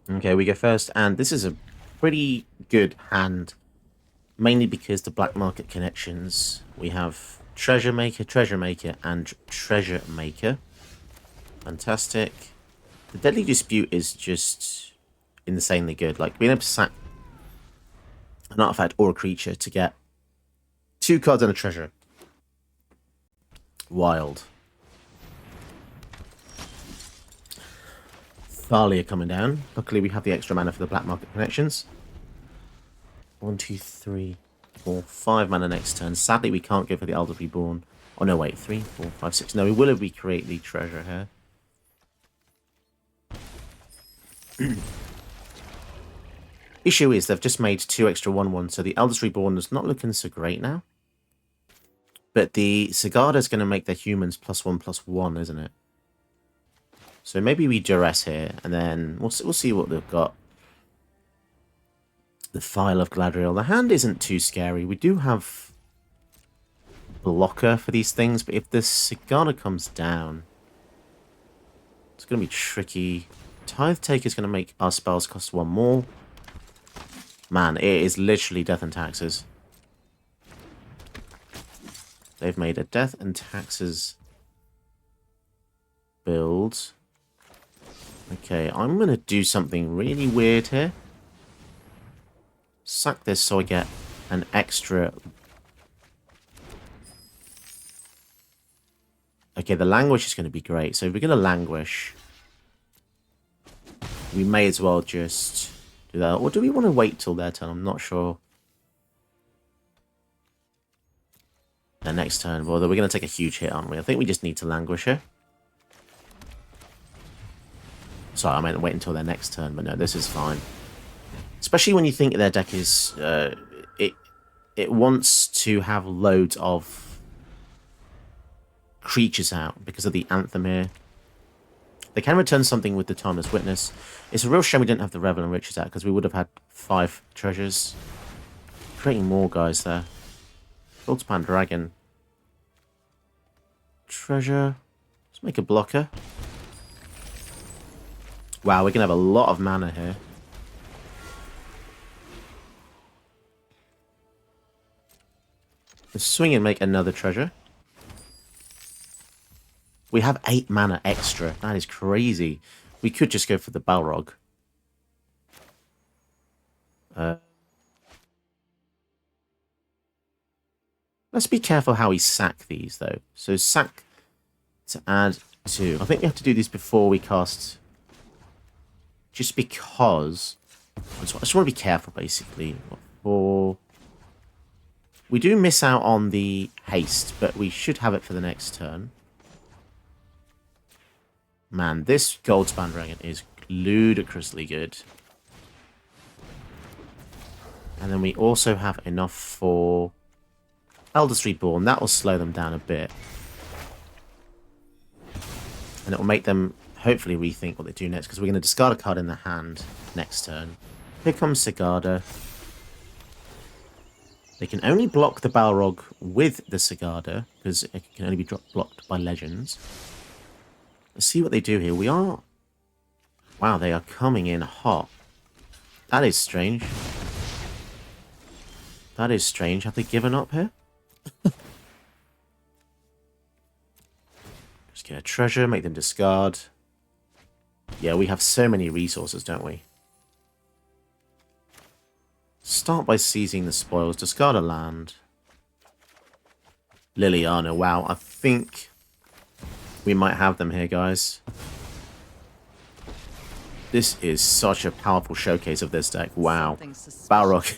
Okay, we go first, and this is a pretty good hand, mainly because the black market connections. We have Treasure Maker, and Treasure Maker. Fantastic. The Deadly Dispute is just insanely good. Like, being able to sack an artifact or a creature to get 2 cards and a treasure. Wild. Thalia coming down. Luckily, we have the extra mana for the black market connections. 1, 2, 3, 4, 5 mana next turn. Sadly, we can't go for the Elder Reborn. Oh, no, wait. 3, 4, 5, 6. No, we will if we create the treasure here. Issue is they've just made 2 extra 1/1, so the Eldest Reborn is not looking so great now. But the Sigarda is going to make their humans +1/+1, isn't it? So maybe we duress here, and then we'll see what they've got. The File of Gladriel. The hand isn't too scary. We do have blocker for these things, but if the Sigarda comes down, it's going to be tricky. Tithe Taker is going to make our spells cost 1 more. Man, it is literally Death and Taxes. They've made a Death and Taxes build. Okay, I'm going to do something really weird here. Sack this so I get an extra... Okay, the Languish is going to be great. So if we're going to Languish, we may as well just do that. Or do we want to wait till their turn? I'm not sure. Their next turn. Well, we're going to take a huge hit, aren't we? I think we just need to Languish here. Sorry, I meant wait until their next turn, but no, this is fine. Especially when you think their deck is... it wants to have loads of creatures out because of the Anthem here. They can return something with the Timeless Witness. It's a real shame we didn't have the Revel and Riches out, because we would have had 5 treasures. Creating more guys there. Goldspan Dragon. Treasure. Let's make a blocker. Wow, we're going to have a lot of mana here. Let's swing and make another treasure. We have 8 mana extra. That is crazy. We could just go for the Balrog. Let's be careful how we sack these, though. So sack to add 2. I think we have to do these before we cast... Just because... I just want to be careful, basically. For... We do miss out on the haste, but we should have it for the next turn. Man, this Goldspan Dragon is ludicrously good. And then we also have enough for Eldest Reborn. That will slow them down a bit. And it will make them hopefully rethink what they do next, because we're going to discard a card in the hand next turn. Here comes Sigarda. They can only block the Balrog with the Sigarda, because it can only be blocked by legends. Let's see what they do here. We are... Wow, they are coming in hot. That is strange. That is strange. Have they given up here? Just get a treasure, make them discard. Yeah, we have so many resources, don't we? Start by seizing the spoils. Discard a land. Liliana. Wow, I think we might have them here, guys. This is such a powerful showcase of this deck. Wow. Balrog.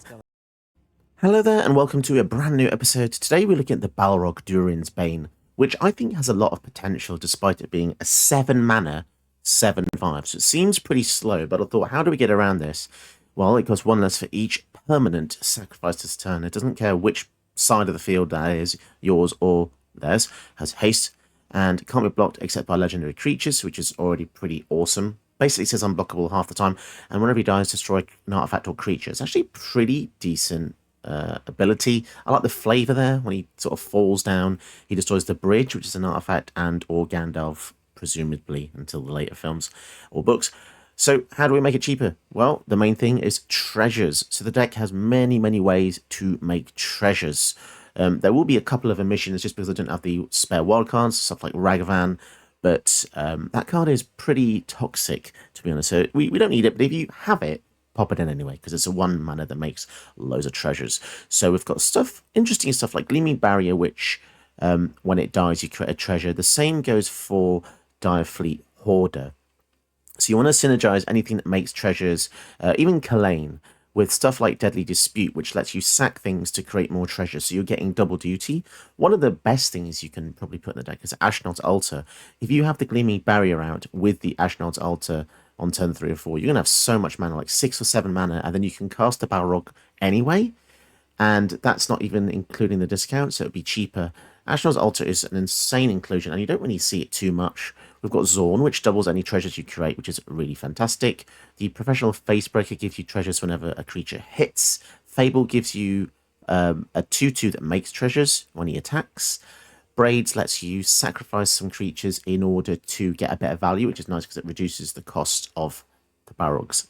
Hello there, and welcome to a brand new episode. Today we're looking at the Balrog Durin's Bane, which I think has a lot of potential despite it being a 7 mana 7/5. So it seems pretty slow, but I thought, how do we get around this? Well, it costs 1 less for each permanent sacrifice this turn. It doesn't care which side of the field that is, yours or theirs. Has haste, and can't be blocked except by legendary creatures, which is already pretty awesome. Basically says unblockable half the time, and whenever he dies, destroy an artifact or creature. It's actually pretty decent ability. I like the flavour there. When he sort of falls down, he destroys the bridge, which is an artifact, and or Gandalf, presumably, until the later films or books. So how do we make it cheaper? Well, the main thing is treasures. So the deck has many, many ways to make treasures. There will be a couple of omissions just because I don't have the spare wild cards, stuff like Ragavan, but that card is pretty toxic, to be honest. So we don't need it, but if you have it, pop it in anyway, because it's a 1 mana that makes loads of treasures. So we've got interesting stuff like Gleaming Barrier, which when it dies, you create a treasure. The same goes for Direfleet Hoarder. So you want to synergize anything that makes treasures, even Kalane, with stuff like Deadly Dispute, which lets you sack things to create more treasures. So you're getting double duty. One of the best things you can probably put in the deck is Ashnod's Altar. If you have the Gleaming Barrier out with the Ashnod's Altar on turn 3 or 4, you're going to have so much mana, like 6 or 7 mana, and then you can cast the Balrog anyway. And that's not even including the discount, so it'd be cheaper. Ashnod's Altar is an insane inclusion, and you don't really see it too much. We've got Zorn, which doubles any treasures you create, which is really fantastic. The Professional Facebreaker gives you treasures whenever a creature hits. Fable gives you a 2/2 that makes treasures when he attacks. Braids lets you sacrifice some creatures in order to get a better value, which is nice because it reduces the cost of the Balrog's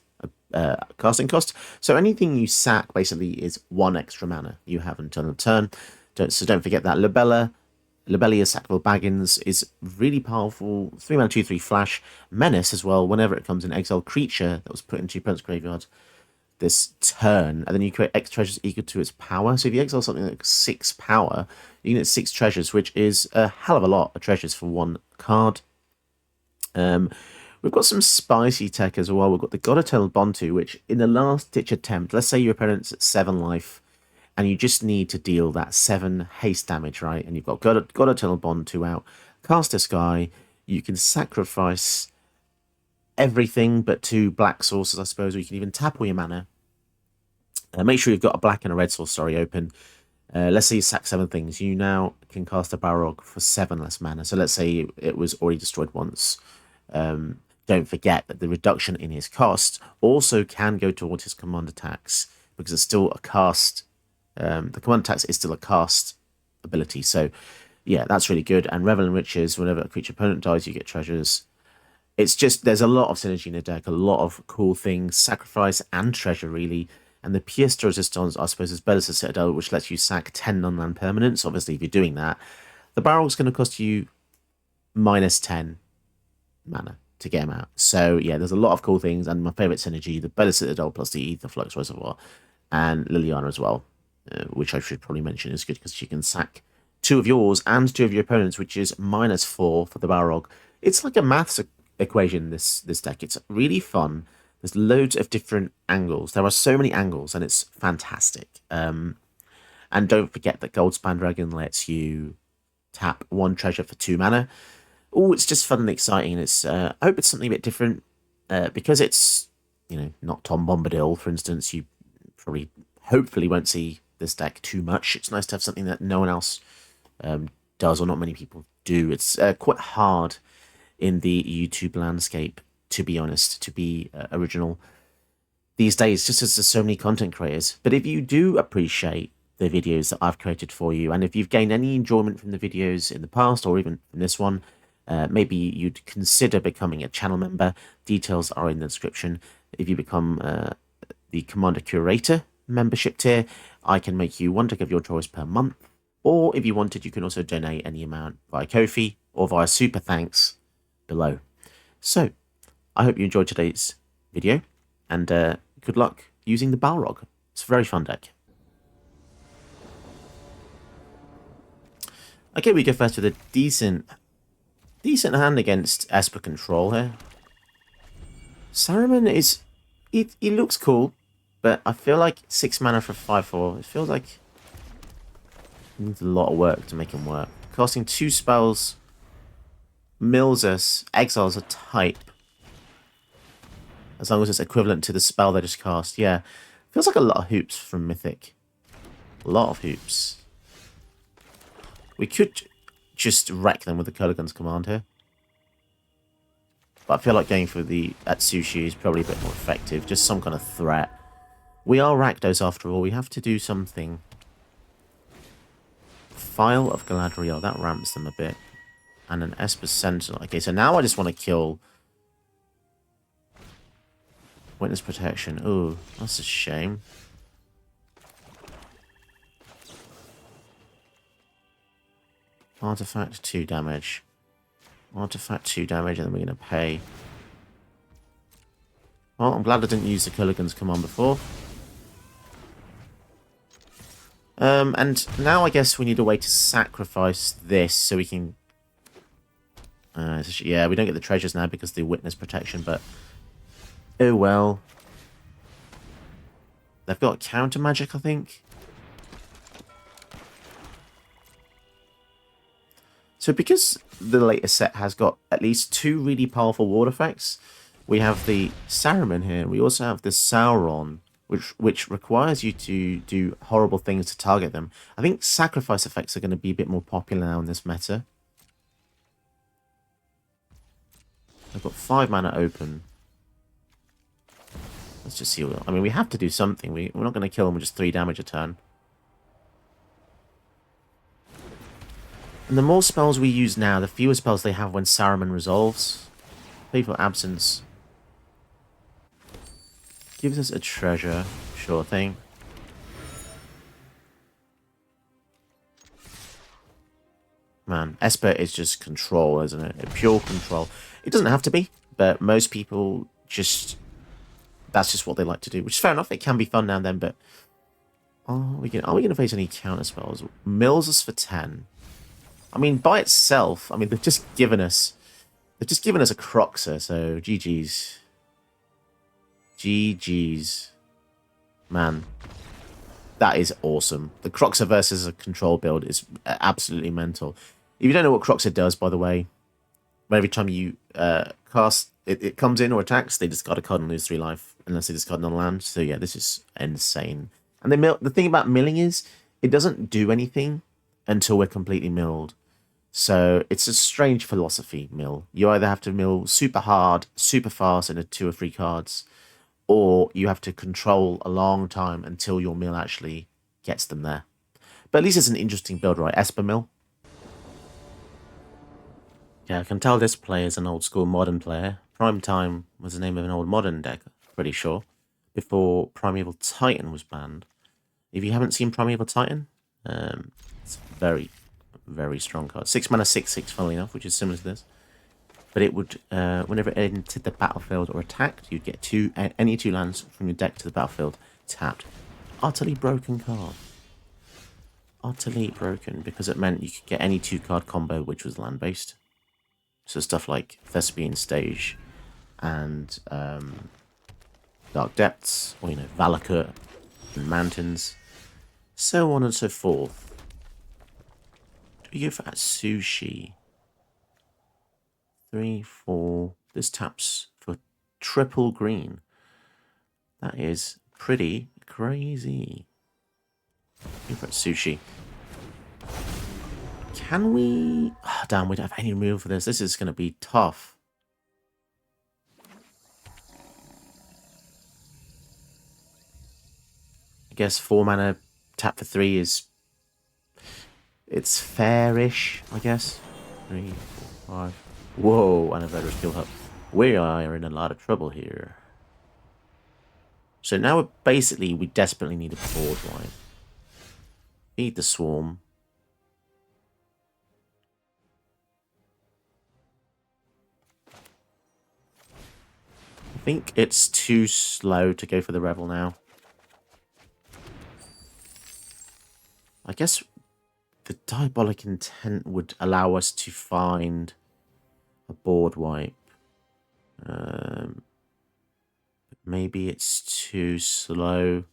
casting cost. So anything you sack basically is 1 extra mana you have until the turn. So don't forget that. Libellia's Sackville Baggins is really powerful. 3 mana, 2/3 flash. Menace as well. Whenever it comes an exiled creature that was put into your opponent's graveyard this turn, and then you create X treasures equal to its power. So if you exile something like 6 power, you can get 6 treasures, which is a hell of a lot of treasures for 1 card. We've got some spicy tech as well. We've got the God Eternal Bontu, which in the last ditch attempt, let's say your opponent's at 7 life, and you just need to deal that 7 haste damage, right? And you've got God Eternal Bontu out. Cast a Sky. You can sacrifice everything but 2 black sources, I suppose, or you can even tap all your mana. Make sure you've got a black and a red source, open. Let's say you sack 7 things. You now can cast a Balrog for 7 less mana. So let's say it was already destroyed once. Don't forget that the reduction in his cost also can go towards his command attacks, because it's still a cast. The command attacks is still a cast ability. So yeah, that's really good. And Revel in Riches, whenever a creature opponent dies, you get treasures. It's just, there's a lot of synergy in the deck, a lot of cool things, sacrifice and treasure, really. And the Pièce de Resistance, I suppose, is better as a Citadel, which lets you sack 10 non-land permanents. Obviously, if you're doing that, the Balrog's going to cost you -10 mana to get him out. So, yeah, there's a lot of cool things. And my favourite synergy, the Better Citadel plus the Ether Flux Reservoir, and Liliana as well, which I should probably mention is good because you can sack 2 of yours and 2 of your opponents, which is -4 for the Balrog. It's like a maths equation, this deck. It's really fun. There's loads of different angles. There are so many angles, and it's fantastic. And don't forget that Goldspan Dragon lets you tap 1 treasure for 2 mana. Oh, it's just fun and exciting. It's I hope it's something a bit different, because it's, not Tom Bombadil, for instance. You probably, hopefully, won't see this deck too much. It's nice to have something that no one else does, or not many people do. It's quite hard in the YouTube landscape, to be honest, to be original these days, just as there's so many content creators. But if you do appreciate the videos that I've created for you, and if you've gained any enjoyment from the videos in the past, or even from this one, maybe you'd consider becoming a channel member. Details are in the description. If you become the Commander Curator membership tier, I can make you 1 deck of your choice per month. Or if you wanted, you can also donate any amount via Ko-fi or via Super Thanks below. So, I hope you enjoyed today's video, and good luck using the Balrog. It's a very fun deck. Okay, we go first with a decent hand against Esper Control here. Saruman is... He looks cool, but I feel like 6 mana for 5/4, it feels like it needs a lot of work to make him work. Casting 2 spells mills us, exiles a type, as long as it's equivalent to the spell they just cast. Yeah, feels like a lot of hoops from Mythic. A lot of hoops. We could just wreck them with the Kurgan's command here, but I feel like going for the Atsushi is probably a bit more effective. Just some kind of threat. We are Rakdos after all. We have to do something. File of Galadriel. That ramps them a bit. And an Esper Sentinel. Okay, so now I just want to kill Witness protection. Ooh, that's a shame. Artifact 2 damage. Artifact 2 damage, and then we're going to pay. Well, I'm glad I didn't use the Culligan's command before. And now I guess we need a way to sacrifice this so we can... yeah, we don't get the treasures now because of the witness protection, but... Oh well. They've got counter magic, I think. So because the latest set has got at least 2 really powerful ward effects, we have the Saruman here. We also have the Sauron, which requires you to do horrible things to target them. I think sacrifice effects are going to be a bit more popular now in this meta. I've got 5 mana open. Let's just see. I mean, we have to do something. We're not going to kill them with just 3 damage a turn. And the more spells we use now, the fewer spells they have when Saruman resolves. Faithful Absence gives us a treasure. Sure thing. Man, Esper is just control, isn't it? Pure control. It doesn't have to be, but most people just... That's just what they like to do, which is fair enough. It can be fun now and then, but... Are we gonna face any counter spells? Mills us for 10. I mean, by itself, I mean, they've just given us a Croxer, so GG's. GG's. Man. That is awesome. The Croxer versus a control build is absolutely mental. If you don't know what Croxer does, by the way, every time you cast, it comes in or attacks, they discard a card and lose 3 life, unless they discard non-land. So yeah, this is insane. And the thing about milling is, it doesn't do anything until we're completely milled. So it's a strange philosophy, mill. You either have to mill super hard, super fast in a 2 or 3 cards, or you have to control a long time until your mill actually gets them there. But at least it's an interesting build, right? Esper mill. Yeah, I can tell this player is an old school modern player. Prime Time was the name of an old modern deck, pretty sure, before Primeval Titan was banned. If you haven't seen Primeval Titan, it's very, very strong card. 6 mana, 6/6, funnily enough, which is similar to this. But it would, whenever it entered the battlefield or attacked, you'd get any 2 lands from your deck to the battlefield tapped. Utterly broken card. Utterly broken, because it meant you could get any 2-card combo which was land-based. So stuff like Thespian Stage and Dark Depths, or, Valakut and Mountains, so on and so forth. Do we go for Atsushi? 3, 4. This taps for triple green. That is pretty crazy. Go for Atsushi. Can we... Oh, damn, we don't have any removal for this. This is going to be tough. I guess 4 mana tap for 3 is... It's fairish, I guess. 3, 4, 5... Whoa, and a Veterans Guild Hub. We are in a lot of trouble here. So now we desperately need a board wipe. Feed the Swarm. I think it's too slow to go for the Revel now. I guess the Diabolic Intent would allow us to find a board wipe. Maybe it's too slow.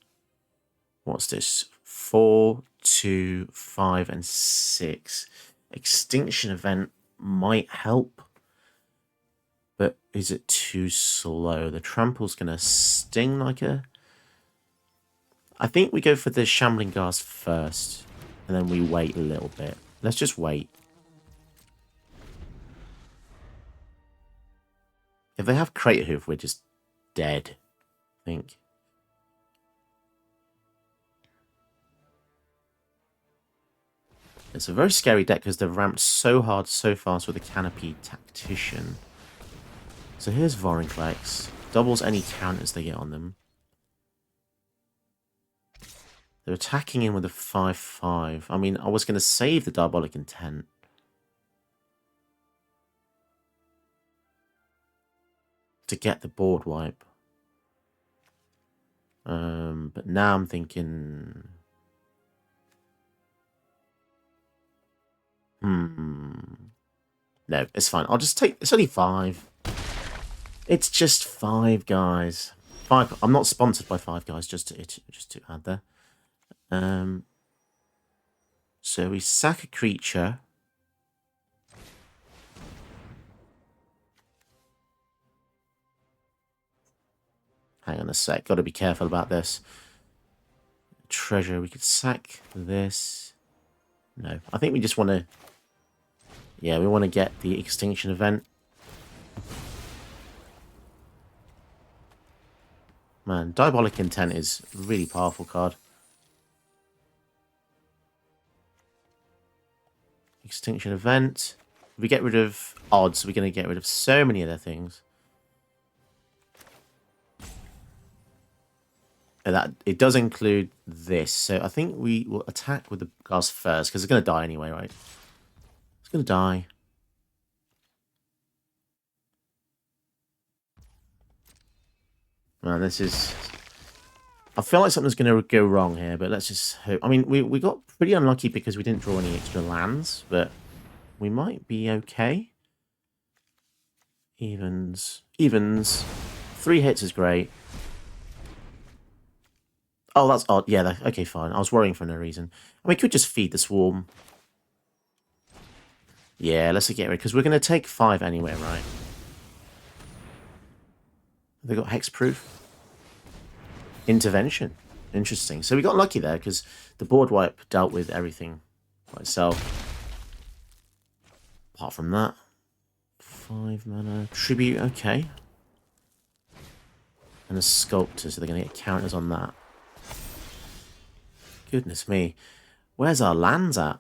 What's this? 4, 2, 5, and 6. Extinction Event might help. But is it too slow? The Trample's going to sting like a... I think we go for the Shambling Ghast first. And then we wait a little bit. Let's just wait. If they have Crater Hoof, we're just dead, I think. It's a very scary deck because they've ramped so hard, so fast with a Canopy Tactician. So here's Vorinclex. Doubles any counters they get on them. They're attacking in with a 5-5. I mean, I was going to save the Diabolic Intent. To get the board wipe. But now I'm thinking... No, it's fine. I'll just take... It's only 5. It's just 5, guys. 5. I'm not sponsored by 5 guys, just to add there. So we sack a creature. Hang on a sec. Got to be careful about this. Treasure. We could sack this. No, I think we just want to... Yeah, we want to get the Extinction Event. Man, Diabolic Intent is a really powerful card. Extinction Event. If we get rid of odds, we're going to get rid of so many other things. And that it does include this. So I think we will attack with the guards first, because it's going to die anyway, right? It's going to die. Man, this is... I feel like something's going to go wrong here, but let's just hope. I mean, we got pretty unlucky because we didn't draw any extra lands, but we might be okay. Evens. Evens. 3 hits is great. Oh, that's odd. Yeah, okay, fine. I was worrying for no reason. And we could just feed the swarm. Yeah, let's get rid, because we're going to take 5 anyway, right? They got hexproof. Intervention. Interesting. So we got lucky there, because the board wipe dealt with everything by itself. Apart from that. 5 mana. Tribute, okay. And a sculptor, so they're going to get counters on that. Goodness me. Where's our lands at?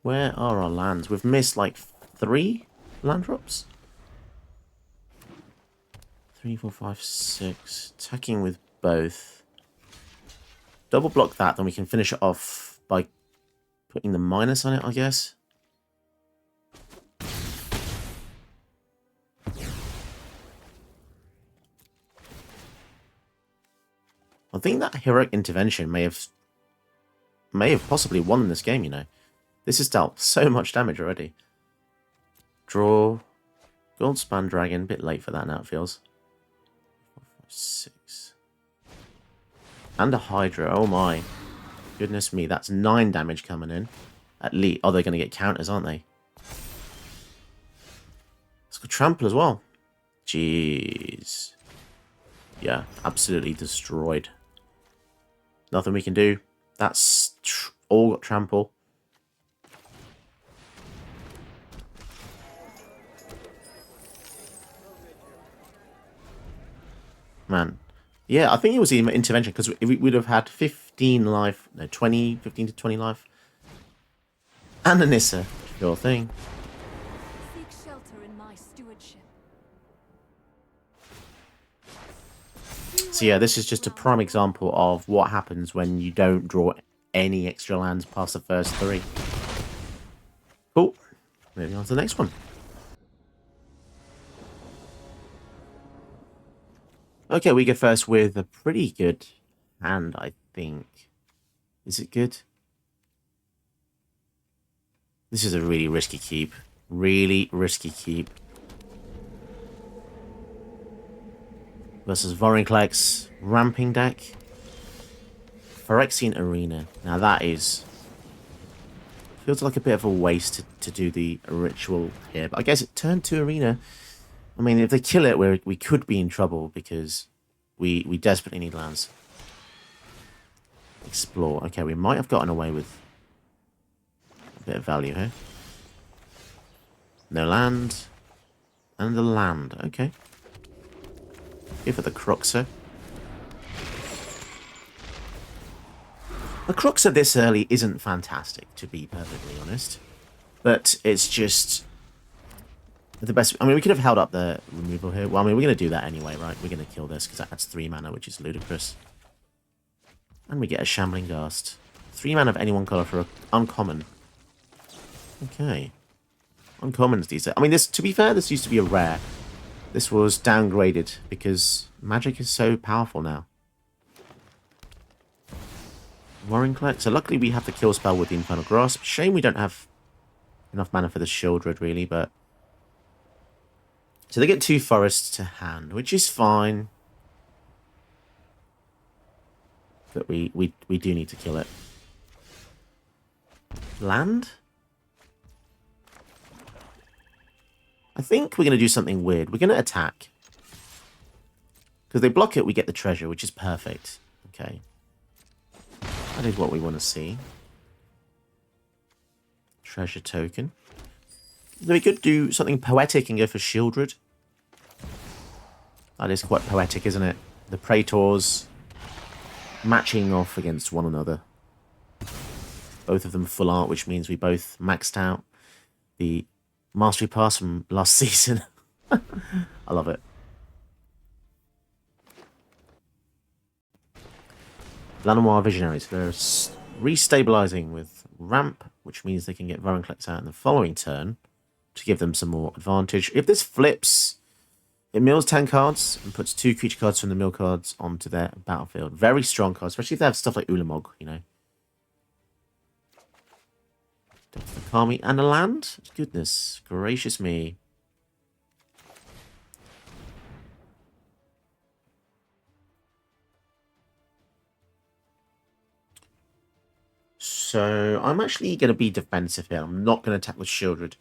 Where are our lands? We've missed like 3 land drops. 3, 4, 5, 6. Attacking with both. Double block that, then we can finish it off by putting the minus on it, I guess. I think that heroic intervention may have possibly won this game, you know. This has dealt so much damage already. Draw. Goldspan Dragon. A bit late for that now, it feels. 4, 5, 6. And a Hydra. Oh my. Goodness me. That's 9 damage coming in. At least. Oh, they're going to get counters, aren't they? It's got Trample as well. Jeez. Yeah. Absolutely destroyed. Nothing we can do. That's all got Trample. Man. Yeah, I think it was the intervention, because we would have had 15 life, no, 20, 15 to 20 life. And a Nissa. Sure thing. Seek shelter in my stewardship. So yeah, this is just a prime example of what happens when you don't draw any extra lands past the first 3. Cool. Moving on to the next one. Okay, we go first with a pretty good hand, I think. Is it good? This is a really risky keep. Really risky keep. Versus Vorinclex, Ramping Deck. Phyrexian Arena. Now that is... feels like a bit of a waste to do the ritual here. But I guess it turned to Arena... I mean, if they kill it, we could be in trouble, because we desperately need lands. Explore. Okay, we might have gotten away with a bit of value here. No land. And the land. Okay. Go for the Cruxer. The Croxa this early isn't fantastic, to be perfectly honest. But it's just the best. I mean, we could have held up the removal here. Well, I mean, we're going to do that anyway, right? We're going to kill this because that adds 3 mana, which is ludicrous. And we get a Shambling Ghast. 3 mana of any one colour for an uncommon. Okay. Uncommons these days. I mean, this, to be fair, this used to be a rare. This was downgraded because magic is so powerful now. Warring Collect. So luckily we have the kill spell with the Infernal Grasp. Shame we don't have enough mana for the Shieldred, really, but... So they get 2 forests to hand, which is fine. But we do need to kill it. Land? I think we're going to do something weird. We're going to attack. Because they block it, we get the treasure, which is perfect. Okay. That is what we want to see. Treasure token. So we could do something poetic and go for Shieldred. That is quite poetic, isn't it? The Praetors matching off against one another. Both of them full art, which means we both maxed out the Mastery Pass from last season. I love it. Lanoir Visionaries. They're restabilizing with Ramp, which means they can get Vorinclex out in the following turn to give them some more advantage. If this flips, it mills 10 cards and puts 2 creature cards from the mill cards onto their battlefield. Very strong cards, especially if they have stuff like Ulamog, you know. Kami and a land? Goodness gracious me. So I'm actually going to be defensive here. I'm not going to attack with Shieldred.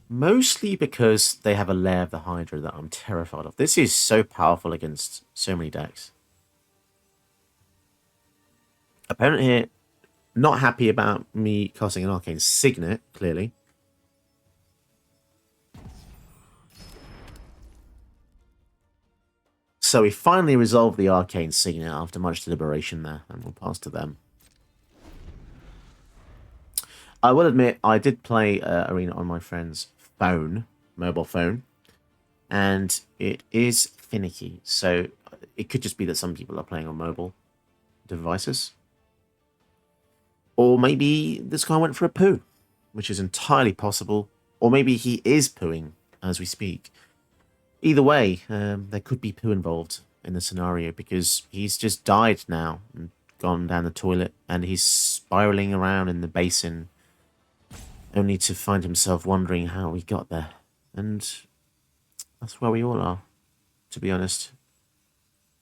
Mostly because they have a Lair of the Hydra that I'm terrified of. This is so powerful against so many decks. Opponent here, not happy about me casting an Arcane Signet, clearly. So we finally resolved the Arcane Signet after much deliberation there, and we'll pass to them. I will admit, I did play Arena on my friend's phone, mobile phone, and it is finicky. So it could just be that some people are playing on mobile devices. Or maybe this guy went for a poo, which is entirely possible. Or maybe he is pooing as we speak. Either way, there could be poo involved in the scenario because he's just died now and gone down the toilet and he's spiraling around in the basin only to find himself wondering how he got there. And that's where we all are, to be honest.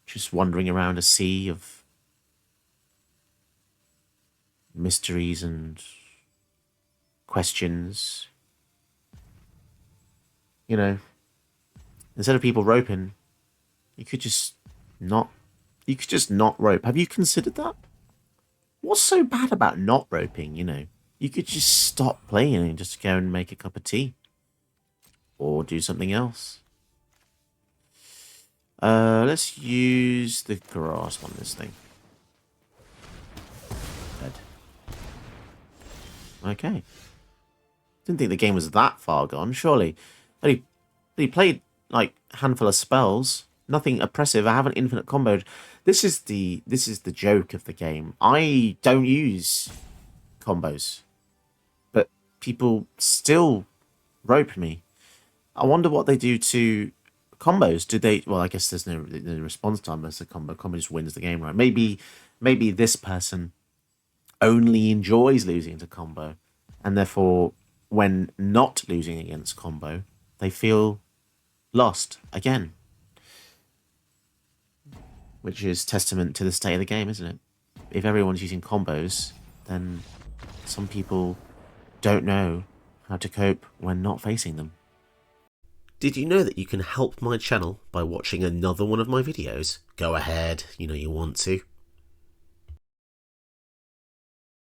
Just wandering around a sea of mysteries and questions. You know, instead of people roping, you could just not rope. Have you considered that? What's so bad about not roping, you know? You could just stop playing and just go and make a cup of tea. Or do something else. Let's use the grasp on this thing. Dead. Okay. Didn't think the game was that far gone, surely. But he played, like, a handful of spells. Nothing oppressive. I haven't infinite comboed. This is the joke of the game. I don't use combos. But people still rope me. I wonder what they do to combos. Do they... Well, I guess there's no response time as a combo. Combo just wins the game, right? Maybe this person only enjoys losing to combo. And therefore, when not losing against combo, they feel lost again. Which is testament to the state of the game, isn't it? If everyone's using combos, then some people don't know how to cope when not facing them. Did you know that you can help my channel by watching another one of my videos? Go ahead, you know you want to.